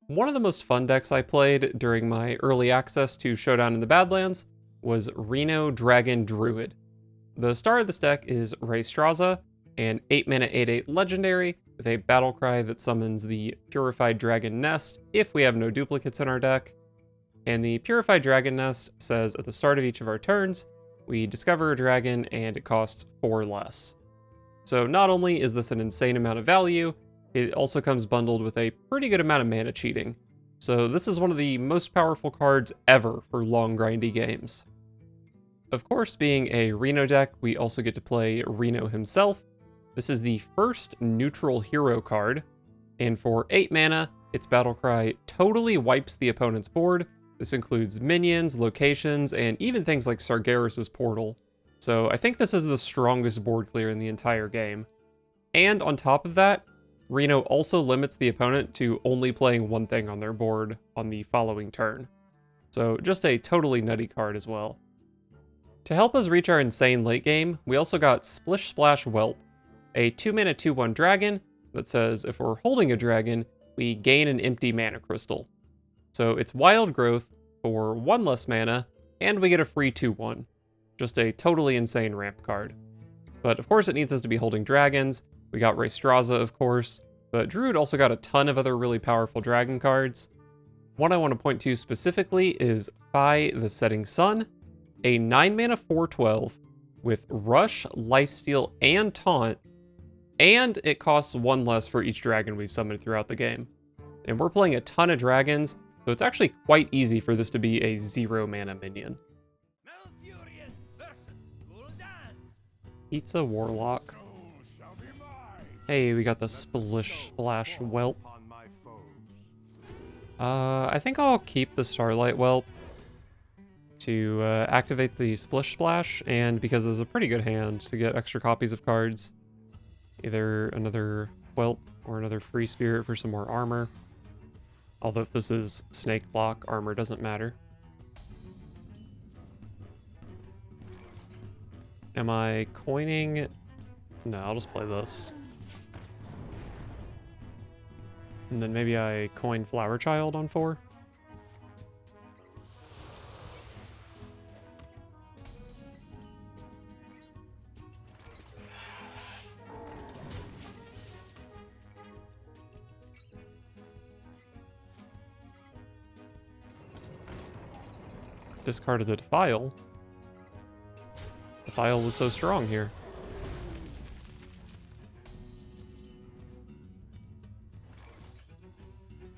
One of the most fun decks I played during my early access to Showdown in the Badlands was Reno Dragon Druid. The star of this deck is Raystraza, an 8-mana 8/8 legendary with a battle cry that summons the Purified Dragon Nest if we have no duplicates in our deck. And the Purified Dragon Nest says at the start of each of our turns, we discover a dragon and it costs 4 less. So not only is this an insane amount of value, it also comes bundled with a pretty good amount of mana cheating. So this is one of the most powerful cards ever for long grindy games. Of course, being a Reno deck, we also get to play Reno himself. This is the first neutral hero card, and for 8 mana, its battle cry totally wipes the opponent's board. This includes minions, locations, and even things like Sargeras' Portal. So I think this is the strongest board clear in the entire game. And on top of that, Reno also limits the opponent to only playing one thing on their board on the following turn. So just a totally nutty card as well. To help us reach our insane late game, we also got Splish-Splash Whelp, a 2-mana 2/1 dragon that says if we're holding a dragon, we gain an empty mana crystal. So it's wild growth for 1 less mana, and we get a free 2/1. Just a totally insane ramp card. But of course it needs us to be holding dragons. We got Raystraza, of course, but Druid also got a ton of other really powerful dragon cards. One I want to point to specifically is Phi the Setting Sun, a 9-mana 4/12 with Rush, Lifesteal, and Taunt, and it costs 1 less for each dragon we've summoned throughout the game. And we're playing a ton of dragons, so it's actually quite easy for this to be a 0-mana minion. Pizza Warlock. Hey, we got the Splish-Splash Whelp. I think I'll keep the Starlight Whelp to activate the Splish-Splash, and because there's a pretty good hand to get extra copies of cards. Either another Whelp or another Free Spirit for some more armor. Although if this is Snake Block, armor doesn't matter. Am I coining? No, I'll just play this. And then maybe I coin Flower Child on 4. Discarded the Defile. Defile was so strong here.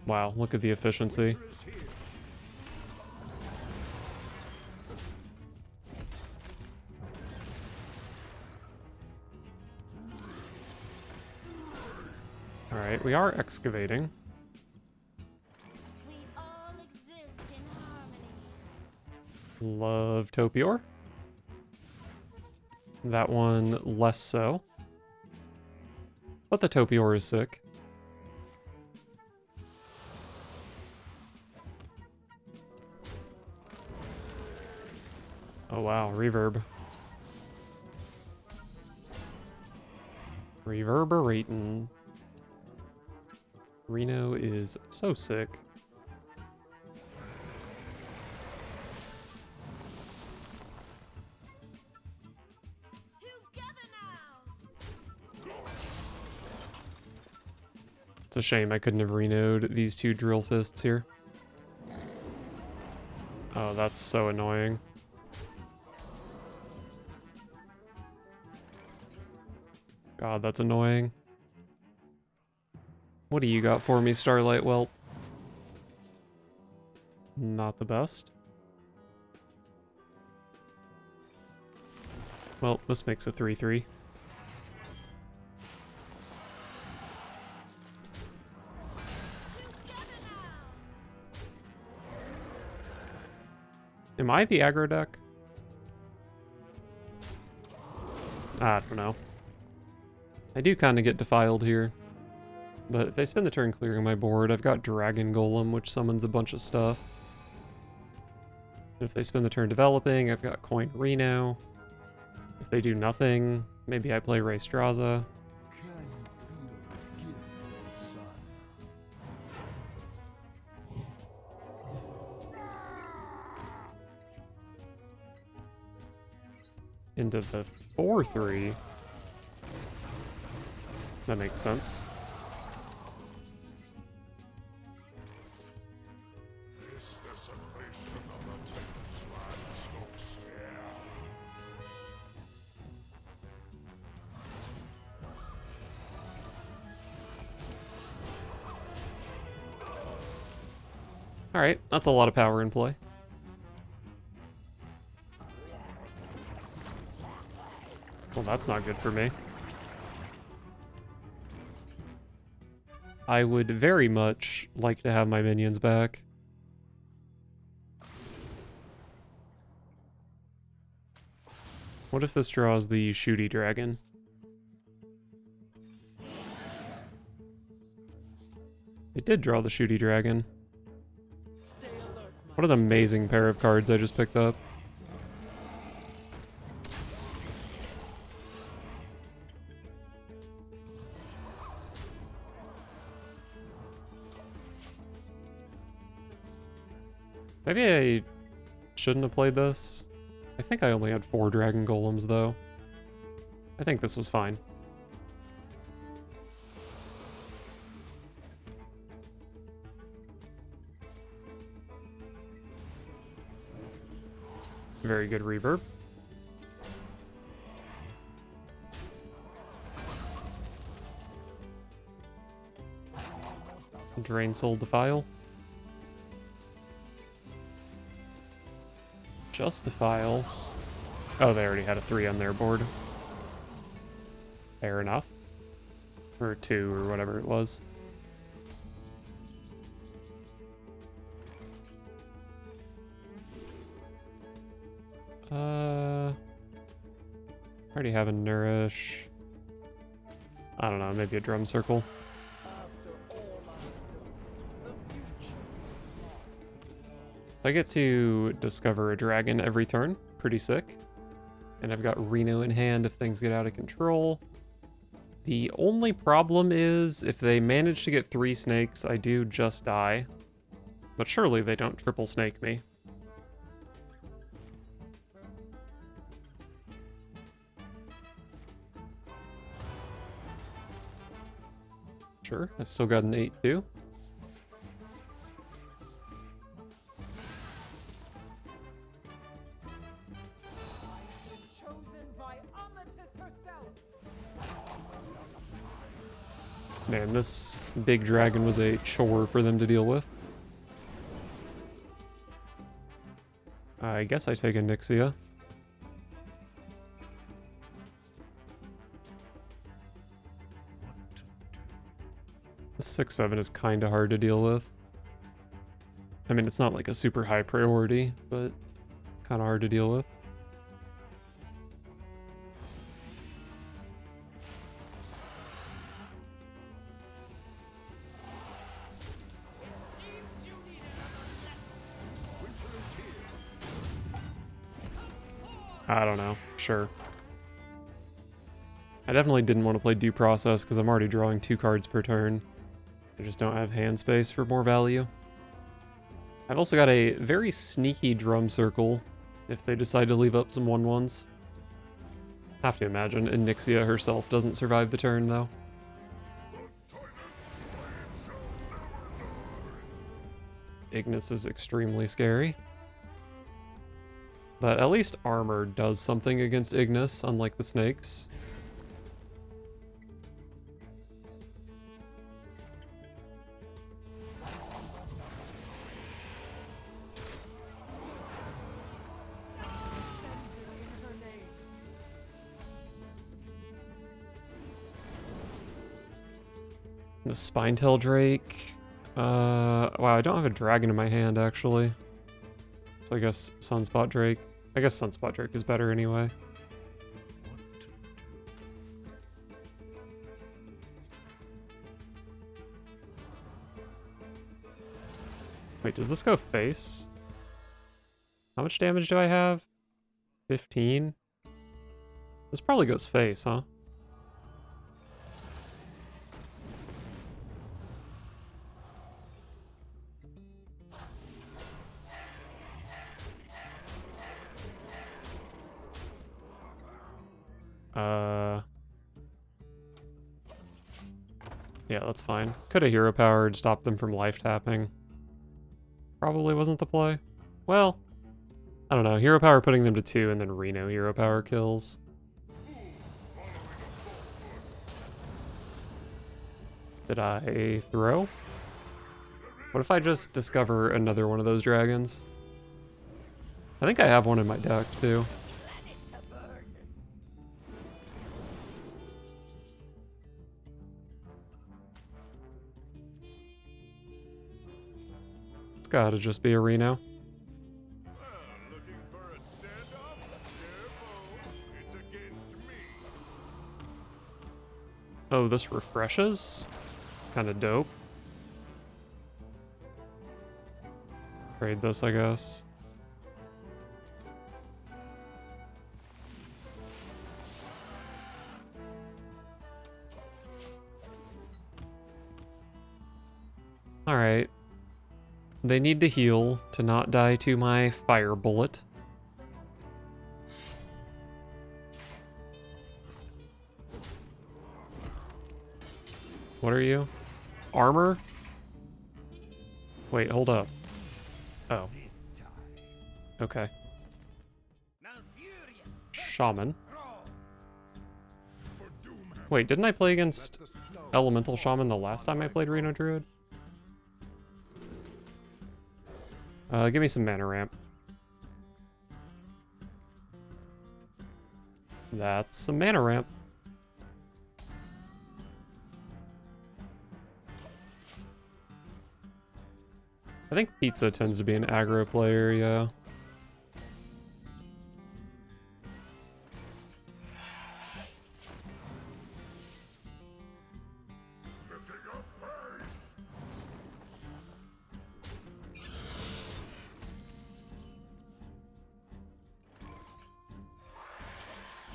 Wow, look at the efficiency. Alright, we are excavating. Love Topior. That one less so. But the Topior is sick. Oh wow, reverb. Reverberating. Reno is so sick. It's a shame I couldn't have Reno'd these 2 Drill Fists here. Oh, that's so annoying. God, that's annoying. What do you got for me, Starlight Whelp? Not the best. Well, this makes a 3/3. Am I the aggro deck? I don't know. I do kind of get defiled here. But if they spend the turn clearing my board, I've got Dragon Golem, which summons a bunch of stuff. And if they spend the turn developing, I've got Coin Reno. If they do nothing, maybe I play Raystraza. into the 4/3. That makes sense. Alright, that's a lot of power in play. Well, that's not good for me. I would very much like to have my minions back. What if this draws the shooty dragon? It did draw the shooty dragon. What an amazing pair of cards I just picked up. Maybe I shouldn't have played this. I think I only had 4 dragon golems though. I think this was fine. Very good reverb. Drain Soul Defile. Justifile. Oh, they already had a 3 on their board. Fair enough. Or 2 or whatever it was. Already have a Nourish. I don't know, maybe a Drum Circle. I get to discover a dragon every turn. Pretty sick. And I've got Reno in hand if things get out of control. The only problem is if they manage to get 3 snakes, I do just die. But surely they don't triple snake me. Sure, I've still got an 8-2. Man, this big dragon was a chore for them to deal with. I guess I take a Nixia. The 6/7 is kind of hard to deal with. I mean, it's not like a super high priority, but kind of hard to deal with. I don't know. Sure. I definitely didn't want to play Due Process because I'm already drawing 2 cards per turn. I just don't have hand space for more value. I've also got a very sneaky Drum Circle if they decide to leave up some 1/1s. Have to imagine Nixia herself doesn't survive the turn though. Ignis is extremely scary. But at least armor does something against Ignis, unlike the snakes. The Spinetail Drake. Wow, I don't have a dragon in my hand, actually. So I guess Sunspot Drake. I guess Sunspot Drake is better anyway. Wait, does this go face? How much damage do I have? 15? This probably goes face, huh? Yeah, that's fine. Could have hero powered, stopped them from life tapping. Probably wasn't the play. Well, I don't know. Hero power putting them to 2 and then Reno hero power kills. Did I throw? What if I just discover another one of those dragons? I think I have one in my deck, too. It's gotta just be a Reno. Oh, this refreshes? Kinda dope. Trade this, I guess. Alright. They need to heal to not die to my fire bullet. What are you? Armor? Wait, hold up. Oh. Okay. Shaman. Wait, didn't I play against Elemental Shaman the last time I played Reno Druid? Give me some mana ramp. That's some mana ramp. I think Pizza tends to be an aggro player, yeah.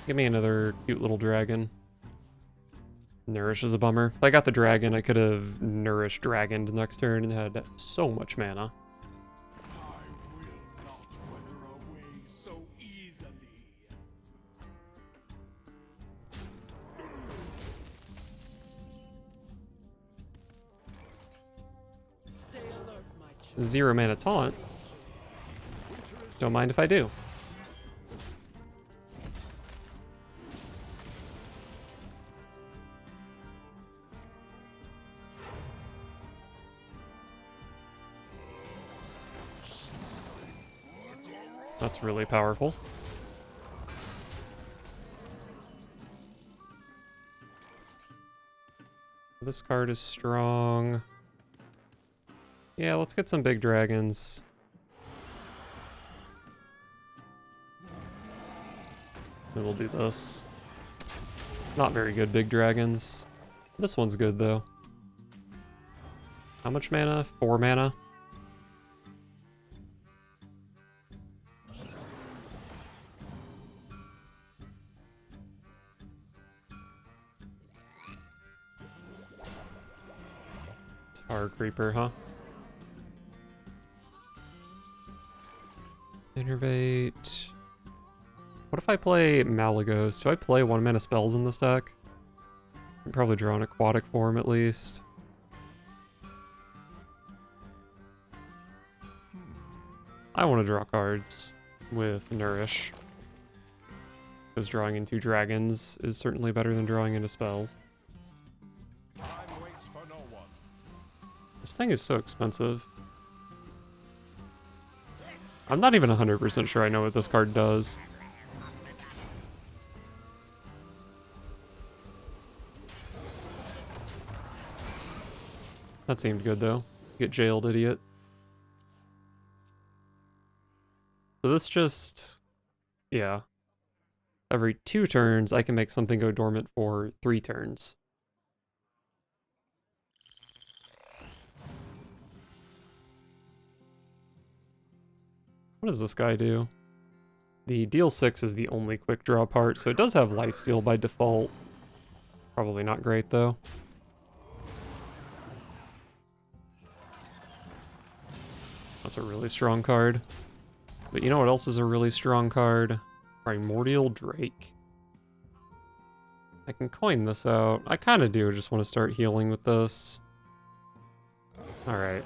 Give me another cute little dragon. Nourish is a bummer. If I got the dragon, I could have nourished dragoned next turn and had so much mana. I will not wither away so easily. Stay alert, my child. 0 mana taunt. Don't mind if I do. That's really powerful. This card is strong. Yeah, let's get some big dragons. Then we'll do this. Not very good big dragons. This one's good though. How much mana? 4 mana. Tar Creeper, huh? Innervate. What if I play Malagos? Do I play 1 mana spells in this deck? I can probably draw an aquatic form at least. I want to draw cards with Nourish. Because drawing into dragons is certainly better than drawing into spells. Time waits for no one. This thing is so expensive. I'm not even 100% sure I know what this card does. That seemed good though. Get jailed, idiot. So this just... yeah. Every 2 turns, I can make something go dormant for 3 turns. What does this guy do? The deal 6 is the only quick draw part, so it does have lifesteal by default. Probably not great though. That's a really strong card. But you know what else is a really strong card? Primordial Drake. I can coin this out. I kind of do just want to start healing with this. Alright.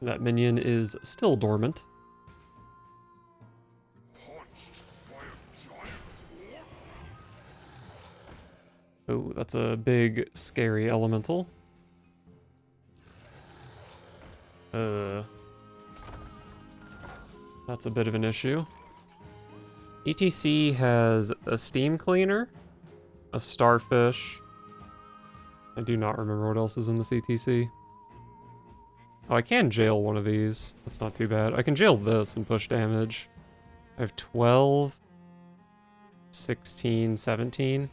That minion is still dormant. Oh, that's a big, scary elemental. That's a bit of an issue. ETC has a steam cleaner, a starfish. I do not remember what else is in this ETC. Oh, I can jail one of these. That's not too bad. I can jail this and push damage. I have 12, 16, 17.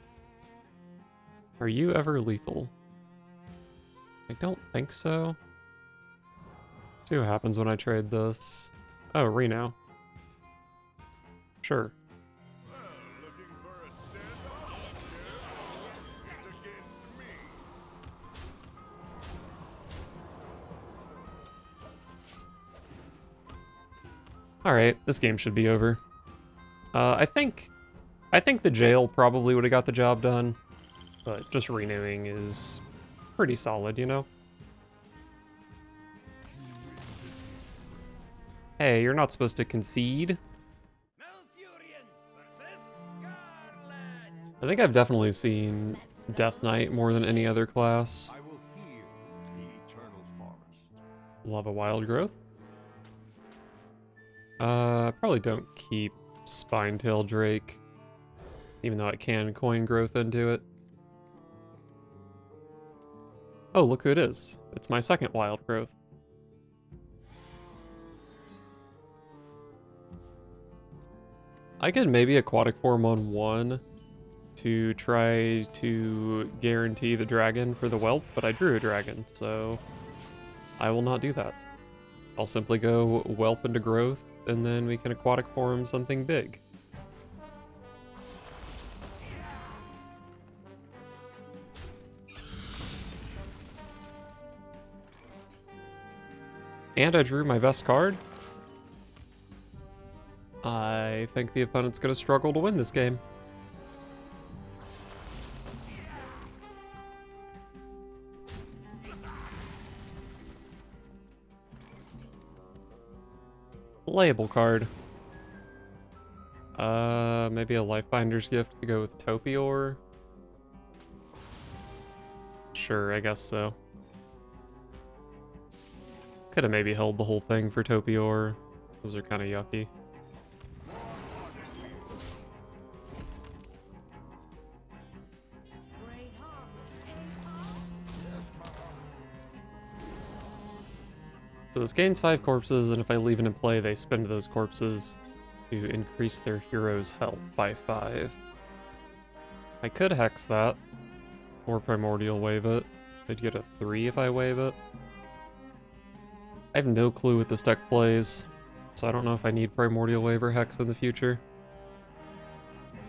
Are you ever lethal? I don't think so. See what happens when I trade this. Oh, Reno. Sure. Alright, this game should be over. I think the jail probably would have got the job done, but just renewing is pretty solid, you know? Hey, you're not supposed to concede. I think I've definitely seen Death Knight more than any other class. I will heal the eternal forest. Lava Wild Growth. Probably don't keep Spinetail Drake, even though it can coin growth into it. Oh, look who it is. It's my second Wild Growth. I could maybe Aquatic Form on 1 to try to guarantee the dragon for the whelp, but I drew a dragon, so I will not do that. I'll simply go whelp into growth, and then we can Aquatic Form something big. And I drew my best card. I think the opponent's going to struggle to win this game. Playable card. Maybe a Lifebinder's Gift to go with Topior. Sure, I guess so. Could have maybe held the whole thing for Topior. Those are kind of yucky. So this gains 5 corpses, and if I leave it in play, they spend those corpses to increase their hero's health by 5. I could Hex that, or Primordial Wave it. I'd get a 3 if I wave it. I have no clue what this deck plays, so I don't know if I need Primordial Wave or Hex in the future.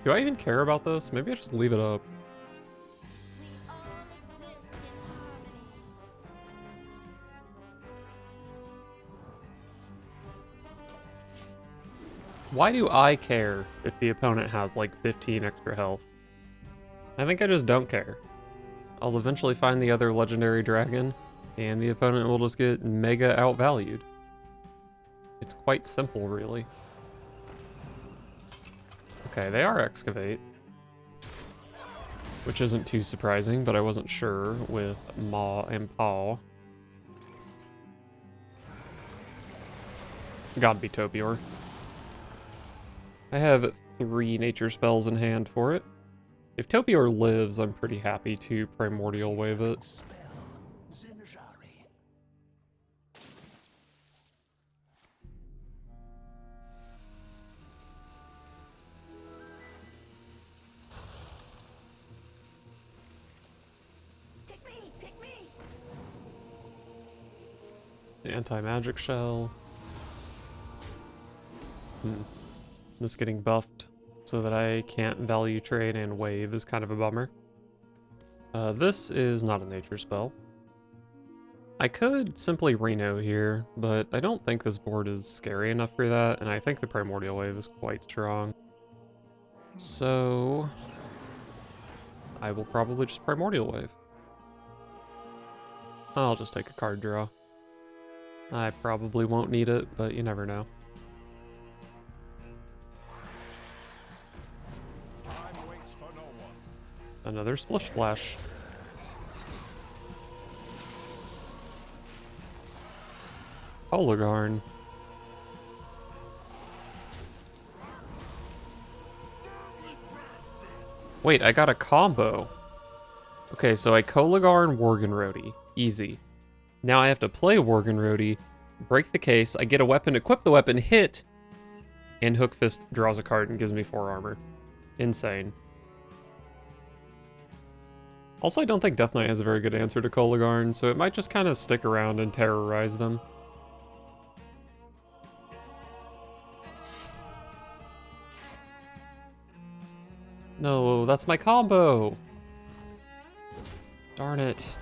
Do I even care about this? Maybe I just leave it up. Why do I care if the opponent has like 15 extra health? I think I just don't care. I'll eventually find the other legendary dragon, and the opponent will just get mega outvalued. It's quite simple, really. Okay, they are Excavate, which isn't too surprising, but I wasn't sure with Maw and Paw. Gotta be Topior. I have 3 nature spells in hand for it. If Topior lives, I'm pretty happy to Primordial Wave it. Pick me! Anti-magic shell. This getting buffed so that I can't value trade and wave is kind of a bummer. This is not a nature spell. I could simply Reno here, but I don't think this board is scary enough for that, and I think the Primordial Wave is quite strong. So I will probably just Primordial Wave. I'll just take a card draw. I probably won't need it, but you never know. Another Splish-Splash. Hologarn. Wait, I got a combo. Okay, so I Kolagarn Worgenrodi. Easy. Now I have to play Worgenrodi, break the case, I get a weapon, equip the weapon, hit, and Hook Fist draws a card and gives me 4 armor. Insane. Also, I don't think Death Knight has a very good answer to Kolagarn, so it might just kind of stick around and terrorize them. No, that's my combo! Darn it.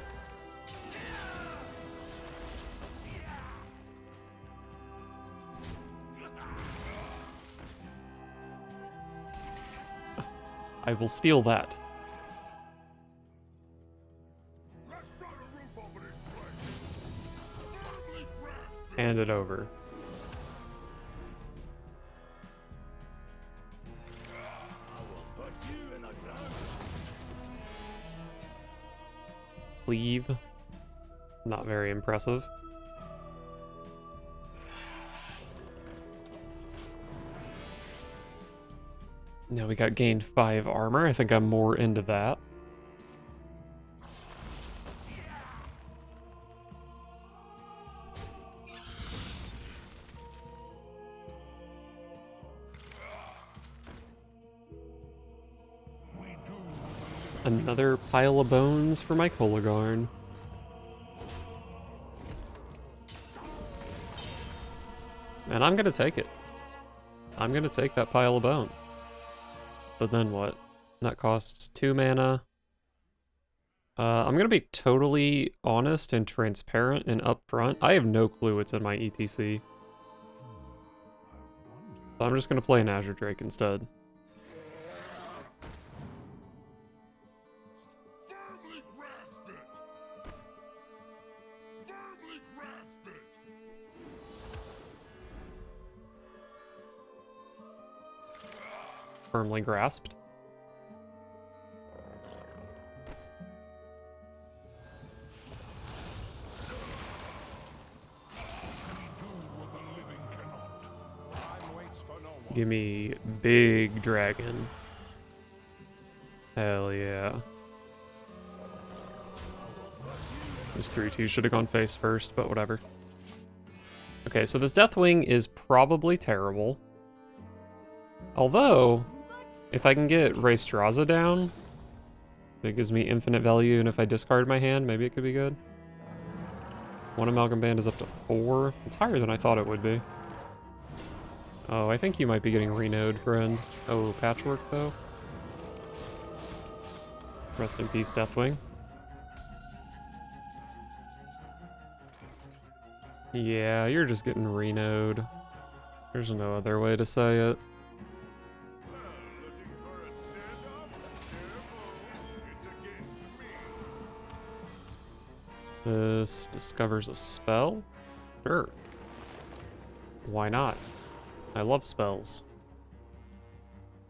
I will steal that. Hand it over. Leave. Not very impressive. Now we got gained 5 armor. I think I'm more into that. Another pile of bones for my Kolagarn. And I'm gonna take it. I'm gonna take that pile of bones. But then what? That costs 2 mana. I'm gonna be totally honest and transparent and upfront. I have no clue what's in my ETC. So I'm just gonna play an Azure Drake instead. Firmly grasped. Give me big dragon. Hell yeah. This 3-2 should have gone face first, but whatever. Okay, so this Deathwing is probably terrible. Although, if I can get Raystraza down, that gives me infinite value, and if I discard my hand, maybe it could be good. 1 Amalgam Band is up to 4. It's higher than I thought it would be. Oh, I think you might be getting Renode, friend. Oh, Patchwork, though. Rest in peace, Deathwing. Yeah, you're just getting Renode. There's no other way to say it. This discovers a spell? Sure. Why not? I love spells.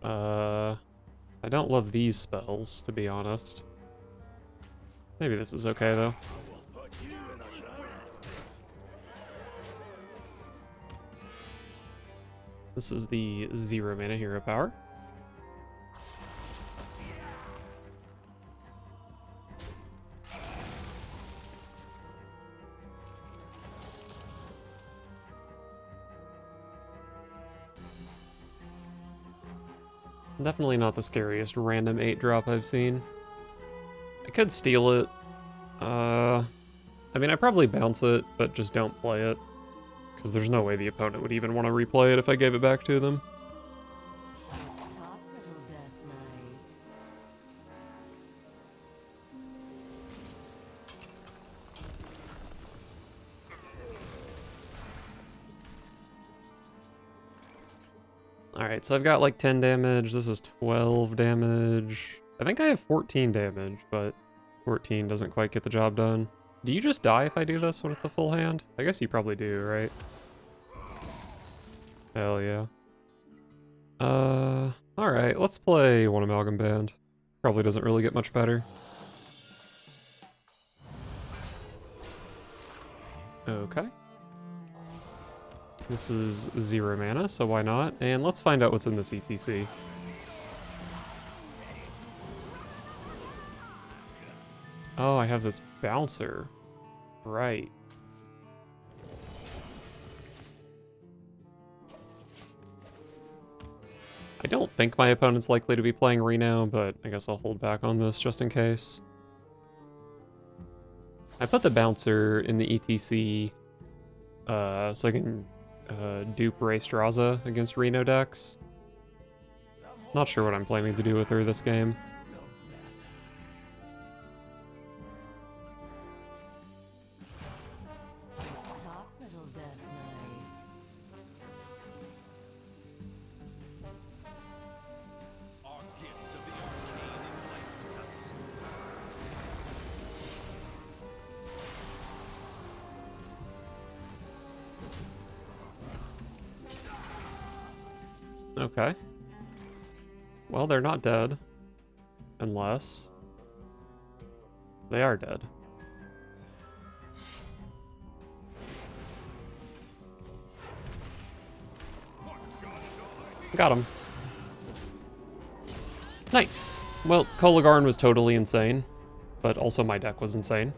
I don't love these spells, to be honest. Maybe this is okay, though. This is the 0 mana hero power. Definitely not the scariest random 8-drop I've seen. I could steal it. I mean, I probably bounce it, but just don't play it. Because there's no way the opponent would even want to replay it if I gave it back to them. Top little Death Knight. Alright, so I've got like 10 damage. This is 12 damage. I think I have 14 damage, but 14 doesn't quite get the job done. Do you just die if I do this with the full hand? I guess you probably do, right? Hell yeah. Alright, let's play one Amalgam Band. Probably doesn't really get much better. Okay. This is 0 mana, so why not? And let's find out what's in this ETC. Oh, I have this bouncer. Right. I don't think my opponent's likely to be playing Reno, but I guess I'll hold back on this just in case. I put the bouncer in the ETC so I can dupe Raystraza against Reno decks. Not sure what I'm planning to do with her this game. Okay. Well, they're not dead. Unless... they are dead. Got him. Nice. Well, Kolagarn was totally insane, but also my deck was insane.